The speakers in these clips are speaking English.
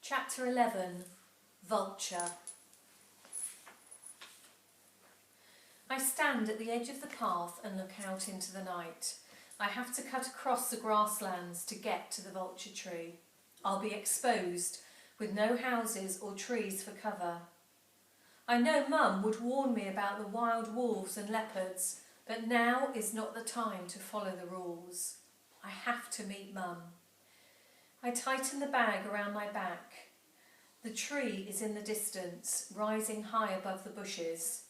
Chapter 11. Vulture. I stand at the edge of the path and look out into the night. I have to cut across the grasslands to get to the vulture tree. I'll be exposed, with no houses or trees for cover. I know Mum would warn me about the wild wolves and leopards, but now is not the time to follow the rules. I have to meet Mum. I tighten the bag around my back. The tree is in the distance, rising high above the bushes.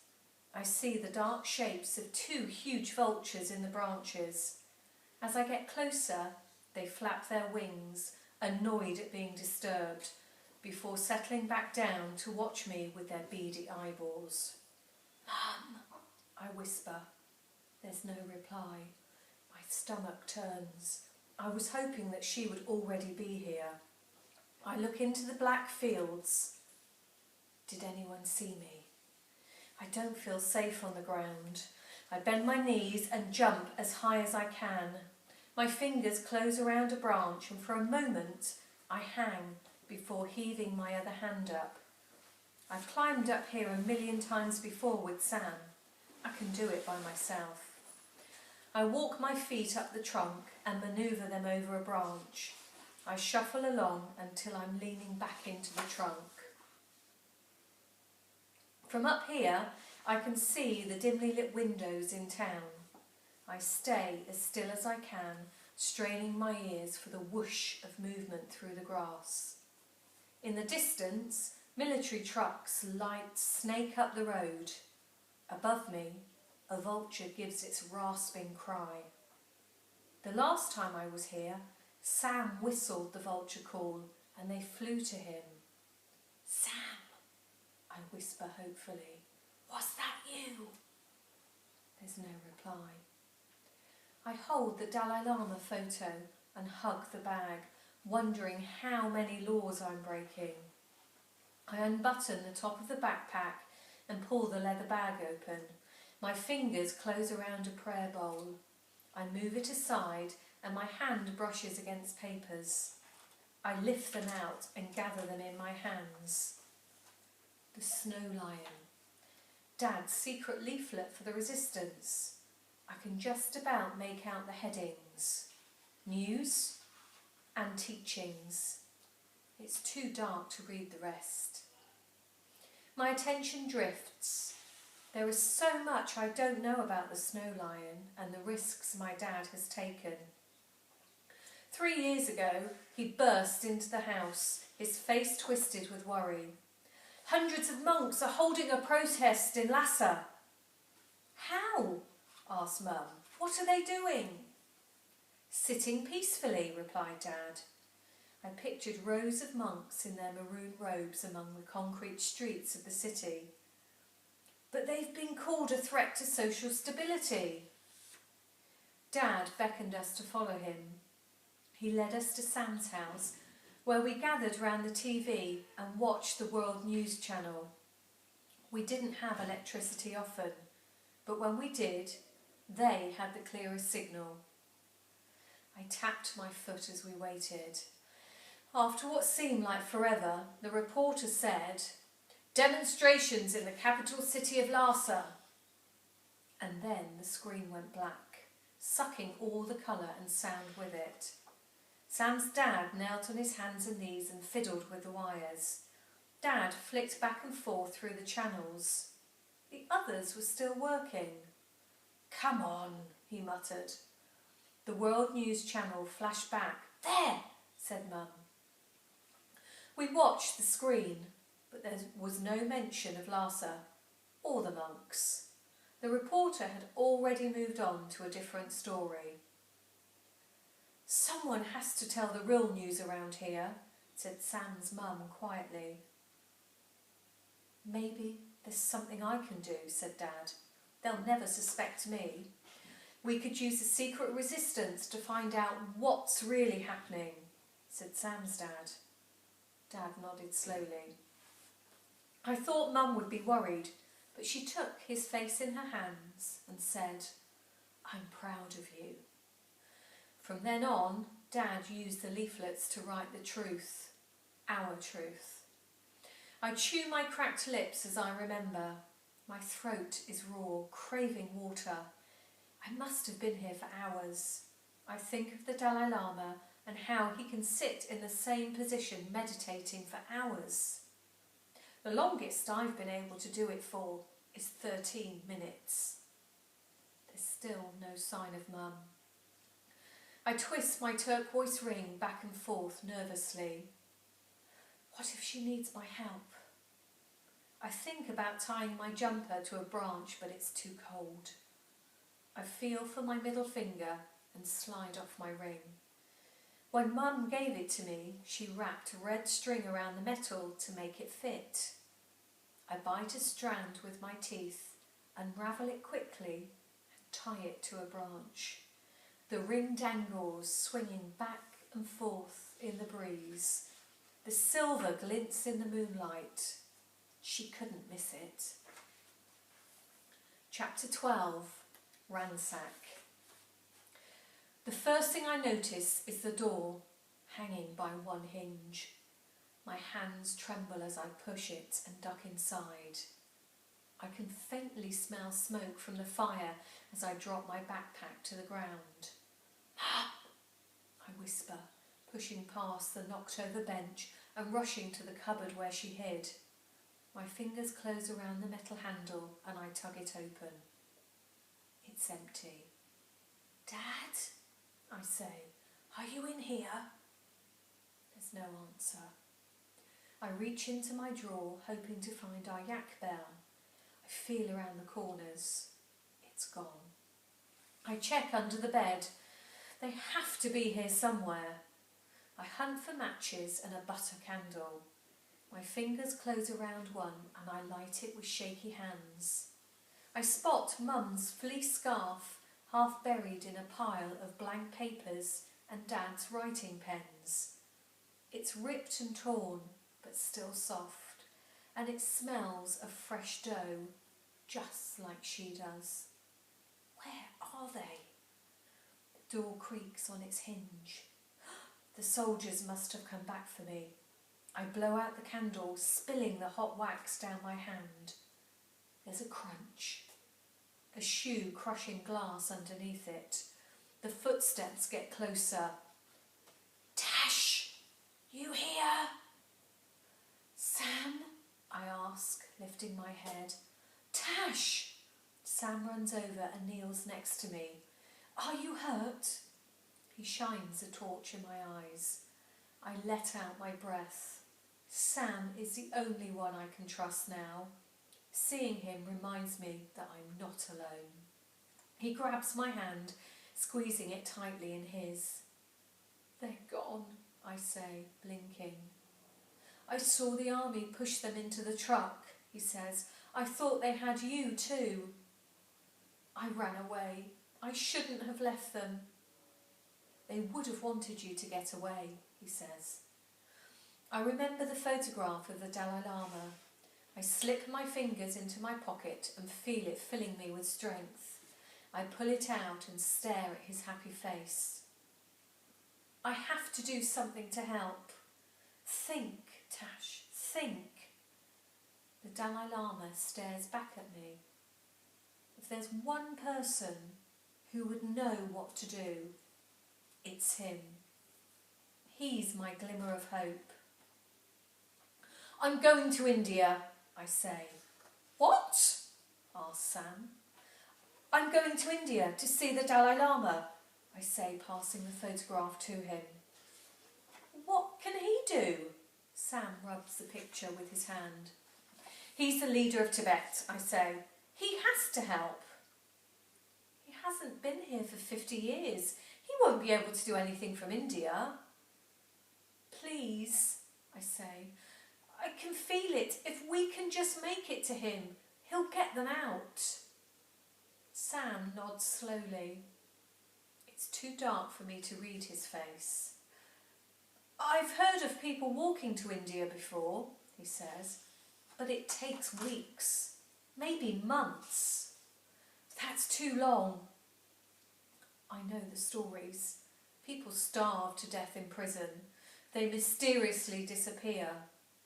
I see the dark shapes of two huge vultures in the branches. As I get closer, they flap their wings, annoyed at being disturbed, before settling back down to watch me with their beady eyeballs. "Mum," I whisper. There's no reply. My stomach turns. I was hoping that she would already be here. I look into the black fields. Did anyone see me? I don't feel safe on the ground. I bend my knees and jump as high as I can. My fingers close around a branch and for a moment I hang before heaving my other hand up. I've climbed up here a million times before with Sam. I can do it by myself. I walk my feet up the trunk and manoeuvre them over a branch. I shuffle along until I'm leaning back into the trunk. From up here, I can see the dimly lit windows in town. I stay as still as I can, straining my ears for the whoosh of movement through the grass. In the distance, military trucks light snake up the road. Above me, a vulture gives its rasping cry. The last time I was here, Sam whistled the vulture call and they flew to him. "Sam," I whisper hopefully. "Was that you?" There's no reply. I hold the Dalai Lama photo and hug the bag, wondering how many laws I'm breaking. I unbutton the top of the backpack and pull the leather bag open. My fingers close around a prayer bowl. I move it aside and my hand brushes against papers. I lift them out and gather them in my hands. The Snow Lion. Dad's secret leaflet for the resistance. I can just about make out the headings. News and teachings. It's too dark to read the rest. My attention drifts. There is so much I don't know about the Snow Lion and the risks my dad has taken. 3 years ago, he burst into the house, his face twisted with worry. "Hundreds of monks are holding a protest in Lhasa." "How?" asked Mum. "What are they doing?" "Sitting peacefully," replied Dad. I pictured rows of monks in their maroon robes among the concrete streets of the city. "But they've been called a threat to social stability." Dad beckoned us to follow him. He led us to Sam's house, where we gathered round the TV and watched the World News Channel. We didn't have electricity often, but when we did, they had the clearest signal. I tapped my foot as we waited. After what seemed like forever, the reporter said, "Demonstrations in the capital city of Lhasa." And then the screen went black, sucking all the colour and sound with it. Sam's dad knelt on his hands and knees and fiddled with the wires. Dad flicked back and forth through the channels. The others were still working. "Come on," he muttered. The World News Channel flashed back. "There," said Mum. We watched the screen, but there was no mention of Lhasa or the monks. The reporter had already moved on to a different story. "Someone has to tell the real news around here," said Sam's mum quietly. "Maybe there's something I can do," said Dad. "They'll never suspect me. We could use the secret resistance to find out what's really happening," said Sam's dad. Dad nodded slowly. I thought Mum would be worried, but she took his face in her hands and said, "I'm proud of you." From then on, Dad used the leaflets to write the truth. our truth. I chew my cracked lips as I remember. My throat is raw, craving water. I must have been here for hours. I think of the Dalai Lama and how he can sit in the same position meditating for hours. The longest I've been able to do it for is 13 minutes. There's still no sign of Mum. I twist my turquoise ring back and forth nervously. What if she needs my help? I think about tying my jumper to a branch, but it's too cold. I feel for my middle finger and slide off my ring. When Mum gave it to me, she wrapped red string around the metal to make it fit. I bite a strand with my teeth, unravel it quickly, and tie it to a branch. The ring dangles, swinging back and forth in the breeze. The silver glints in the moonlight. She couldn't miss it. Chapter 12. Ransack. The first thing I notice is the door, hanging by one hinge. My hands tremble as I push it and duck inside. I can faintly smell smoke from the fire as I drop my backpack to the ground. I whisper, pushing past the knocked-over bench and rushing to the cupboard where she hid. My fingers close around the metal handle and I tug it open. It's empty. Dad? I say, are you in here? There's no answer. I reach into my drawer, hoping to find our yak bell. I feel around the corners. It's gone. I check under the bed. They have to be here somewhere. I hunt for matches and a butter candle. My fingers close around one and I light it with shaky hands. I spot Mum's fleece scarf half buried in a pile of blank papers and Dad's writing pens. It's ripped and torn, but still soft, and it smells of fresh dough, just like she does. Where are they? The door creaks on its hinge. The soldiers must have come back for me. I blow out the candle, spilling the hot wax down my hand. There's a crunch. A shoe crushing glass underneath it. The footsteps get closer. Tash, you here? Sam? I ask, lifting my head. Tash! Sam runs over and kneels next to me. Are you hurt? He shines a torch in my eyes. I let out my breath. Sam is the only one I can trust now. Seeing him reminds me that I'm not alone. He grabs my hand, squeezing it tightly in his. They're gone, I say, blinking. I saw the army push them into the truck, he says. I thought they had you too. I ran away. I shouldn't have left them. They would have wanted you to get away, he says. I remember the photograph of the Dalai Lama. I slip my fingers into my pocket and feel it filling me with strength. I pull it out and stare at his happy face. I have to do something to help. Think, Tash, think. The Dalai Lama stares back at me. If there's one person who would know what to do, it's him. He's my glimmer of hope. I'm going to India, I say. What? asks Sam. I'm going to India to see the Dalai Lama, I say, passing the photograph to him. What can he do? Sam rubs the picture with his hand. He's the leader of Tibet, I say. He has to help. He hasn't been here for 50 years. He won't be able to do anything from India. Please, I say. I can feel it. If we can just make it to him, he'll get them out. Sam nods slowly. It's too dark for me to read his face. I've heard of people walking to India before, he says, but it takes weeks, maybe months. That's too long. I know the stories. People starve to death in prison. They mysteriously disappear.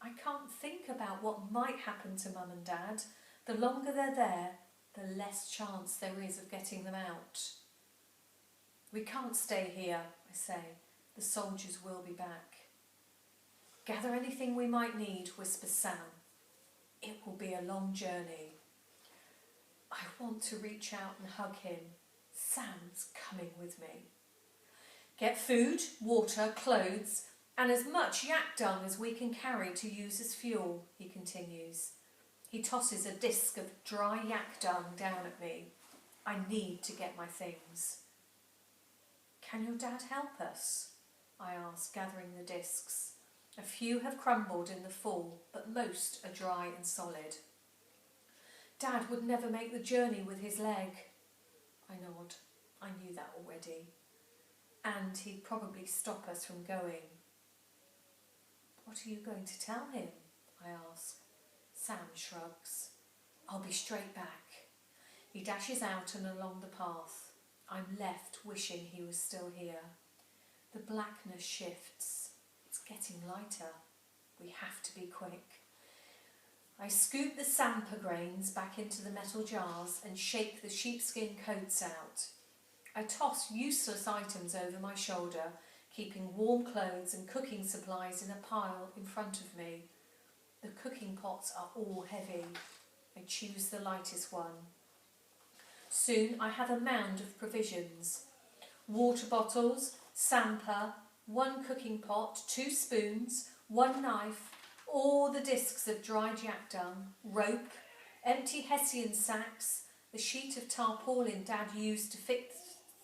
I can't think about what might happen to Mum and Dad. The longer they're there, the less chance there is of getting them out. We can't stay here, I say. The soldiers will be back. Gather anything we might need, whispers Sam. It will be a long journey. I want to reach out and hug him. Sam's coming with me. Get food, water, clothes, and as much yak dung as we can carry to use as fuel, he continues. He tosses a disc of dry yak dung down at me. I need to get my things. Can your dad help us? I ask, gathering the discs. A few have crumbled in the fall, but most are dry and solid. Dad would never make the journey with his leg. I nod. I knew that already. And he'd probably stop us from going. What are you going to tell him? I ask. Sam shrugs. I'll be straight back. He dashes out and along the path. I'm left wishing he was still here. The blackness shifts. It's getting lighter. We have to be quick. I scoop the sampa grains back into the metal jars and shake the sheepskin coats out. I toss useless items over my shoulder, keeping warm clothes and cooking supplies in a pile in front of me. The cooking pots are all heavy. I choose the lightest one. Soon I have a mound of provisions. Water bottles, sampa, 1 cooking pot, 2 spoons, 1 knife, all the discs of dried yak dung, rope, empty hessian sacks, the sheet of tarpaulin Dad used to fix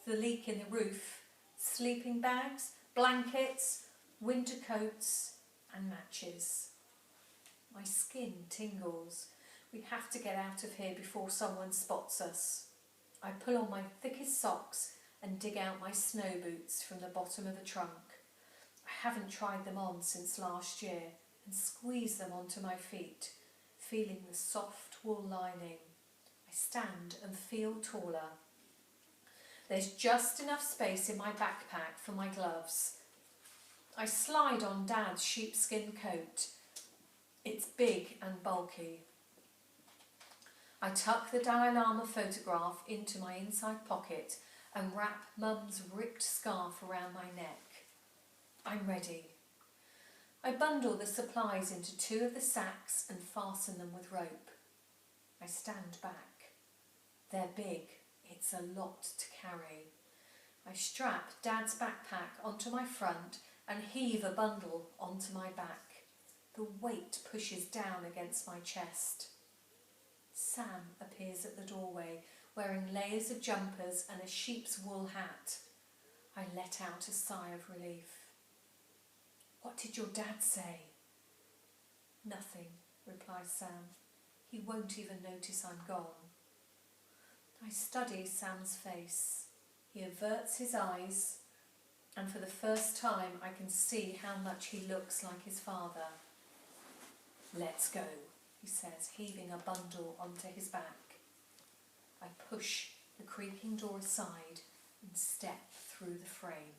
the leak in the roof, sleeping bags, blankets, winter coats and matches. My skin tingles. We have to get out of here before someone spots us. I pull on my thickest socks and dig out my snow boots from the bottom of a trunk. I haven't tried them on since last year and squeeze them onto my feet, feeling the soft wool lining. I stand and feel taller. There's just enough space in my backpack for my gloves. I slide on Dad's sheepskin coat. It's big and bulky. I tuck the Dalai Lama photograph into my inside pocket and wrap Mum's ripped scarf around my neck. I'm ready. I bundle the supplies into 2 of the sacks and fasten them with rope. I stand back. They're big. It's a lot to carry. I strap Dad's backpack onto my front and heave a bundle onto my back. The weight pushes down against my chest. Sam appears at the doorway, wearing layers of jumpers and a sheep's wool hat. I let out a sigh of relief. What did your dad say? Nothing, replies Sam. He won't even notice I'm gone. I study Sam's face. He averts his eyes, and for the first time I can see how much he looks like his father. Let's go, he says, heaving a bundle onto his back. I push the creaking door aside and step through the frame.